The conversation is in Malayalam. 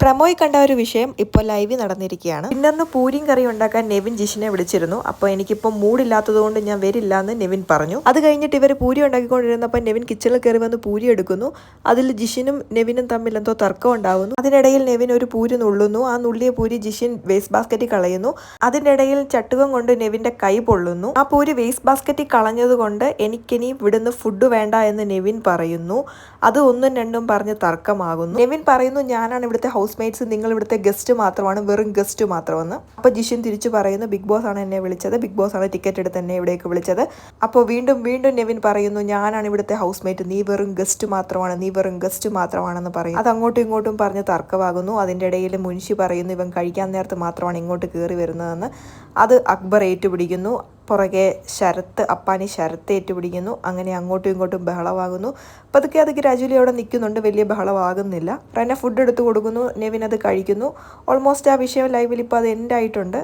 പ്രമോയിൽ കണ്ട ഒരു വിഷയം ഇപ്പോൾ ലൈവിൽ നടന്നിരിക്കുകയാണ്. ഇന്നൊന്ന് പൂരിയും കറി ഉണ്ടാക്കാൻ നെവിൻ ജിഷിനെ വിളിച്ചിരുന്നു. അപ്പോൾ എനിക്കിപ്പോൾ മൂഡില്ലാത്തത് കൊണ്ട് ഞാൻ വരില്ല എന്ന് നെവിൻ പറഞ്ഞു. അത് കഴിഞ്ഞിട്ട് ഇവർ പൂരി ഉണ്ടാക്കിക്കൊണ്ടിരുന്നപ്പോൾ നെവിൻ കിച്ചണിൽ കയറി വന്ന് പൂരി എടുക്കുന്നു. അതിൽ ജിഷിനും നെവിനും തമ്മിൽ എന്തോ തർക്കം ഉണ്ടാവുന്നു. അതിനിടയിൽ നെവിൻ ഒരു പൂരി നുള്ളുന്നു. ആ നുള്ളിയ പൂരി ജിഷിൻ വേസ്റ്റ് ബാസ്ക്കറ്റിൽ കളയുന്നു. അതിൻ്റെ ഇടയിൽ ചട്ടുകം കൊണ്ട് നെവിൻ്റെ കൈ പൊള്ളുന്നു. ആ പൂരി വേസ്റ്റ് ബാസ്ക്കറ്റിൽ കളഞ്ഞതുകൊണ്ട് എനിക്കിനി ഇവിടുന്ന് ഫുഡ് വേണ്ട എന്ന് നെവിൻ പറയുന്നു. അത് ഒന്നും രണ്ടും പറഞ്ഞ് തർക്കമാകുന്നു. നെവിൻ പറയുന്നു, ഞാനാണ് ഇവിടുത്തെ ഹൗസ് മേറ്റ്സ്, നിങ്ങൾ ഇവിടുത്തെ ഗസ്റ്റ് മാത്രമാണ്, വെറും ഗസ്റ്റ് മാത്രമെന്ന്. അപ്പോൾ ജിഷിൻ തിരിച്ചു പറയുന്നു, ബിഗ് ബോസ് ആണ് എന്നെ വിളിച്ചത്, ബിഗ് ബോസ് ആണ് ടിക്കറ്റ് എടുത്ത് എന്നെ ഇവിടേക്ക് വിളിച്ചത്. അപ്പോൾ വീണ്ടും നെവിൻ പറയുന്നു, ഞാനാണ് ഇവിടുത്തെ ഹൗസ് മേറ്റ്, നീ വെറും ഗസ്റ്റ് മാത്രമാണ്, നീ വെറും ഗസ്റ്റ് മാത്രമാണെന്ന് പറയും. അത് അങ്ങോട്ടും ഇങ്ങോട്ടും പറഞ്ഞ് തർക്കമാകുന്നു. അതിൻ്റെ ഇടയിൽ മുൻഷി പറയുന്നു, ഇവൻ കഴിക്കാൻ നേരത്ത് മാത്രമാണ് ഇങ്ങോട്ട് കയറി വരുന്നതെന്ന്. അത് അക്ബർ ഏറ്റുപിടിക്കുന്നു. പുറകെ അപ്പാനി ശരത്ത് ഏറ്റുപിടിക്കുന്നു. അങ്ങനെ അങ്ങോട്ടും ഇങ്ങോട്ടും ബഹളമാകുന്നു. പതുക്കെ രാജുലി അവിടെ നിൽക്കുന്നുണ്ട്, വലിയ ബഹളമാകുന്നില്ല. റെന ഫുഡ് എടുത്ത് കൊടുക്കുന്നു, നെവിൻ അത് കഴിക്കുന്നു. ഓൾമോസ്റ്റ് ആ വിഷയം ലൈവിൽ ഇപ്പോൾ അത് എൻഡ് ആയിട്ടുണ്ട്.